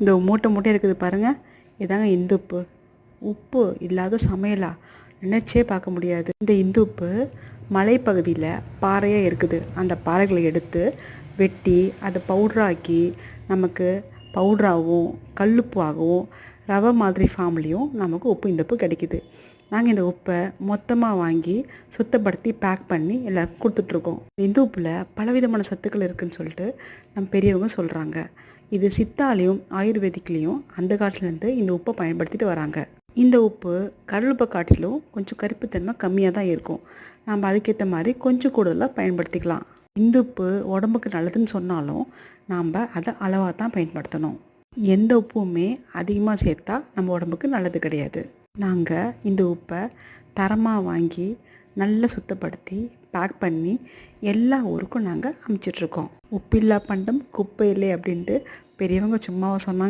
இந்த மூட்டை மூட்டை இருக்குது பாருங்கள், இதாங்க இந்துப்பு. உப்பு இல்லாத சமையலா நினச்சே பார்க்க முடியாது. இந்த இந்துப்பு மலைப்பகுதியில் பாறையாக இருக்குது. அந்த பாறைகளை எடுத்து வெட்டி அதை பவுட்ராக்கி நமக்கு பவுட்ராகவும் கல்லுப்பு ஆகவும் ரவை மாதிரி ஃபார்ம்லேயும் நமக்கு உப்பு இந்துப்பு கிடைக்கிது. நாங்கள் இந்த உப்பை மொத்தமாக வாங்கி சுத்தப்படுத்தி பேக் பண்ணி எல்லாருக்கும் கொடுத்துட்ருக்கோம். இந்த உப்பில் பலவிதமான சத்துக்கள் இருக்குதுன்னு சொல்லிட்டு நம்ம பெரியவங்க சொல்கிறாங்க. இது சித்தாலையும் ஆயுர்வேதிக்லேயும் அந்த காலத்துலேருந்து இந்த உப்பை பயன்படுத்திட்டு வராங்க. இந்த உப்பு கடல் உப்பை காட்டிலும் கொஞ்சம் கருப்புத்தன்மை கம்மியாக தான் இருக்கும். நம்ம அதுக்கேற்ற மாதிரி கொஞ்சம் கூடுதலாக பயன்படுத்திக்கலாம். இந்த உப்பு உடம்புக்கு நல்லதுன்னு சொன்னாலும் நாம் அதை அளவாக தான் பயன்படுத்தணும். எந்த உப்புமே அதிகமாக சேர்த்தா நம்ம உடம்புக்கு நல்லது கிடையாது. நாங்கள் இந்த உப்பை தரமாக வாங்கி நல்லா சுத்தப்படுத்தி பேக் பண்ணி எல்லா ஊருக்கும் நாங்கள் அனுப்பிச்சிட்ருக்கோம். உப்பில்லா பண்டம் குப்பை இல்லை அப்படின்ட்டு பெரியவங்க சும்மாவை சொன்னாங்க.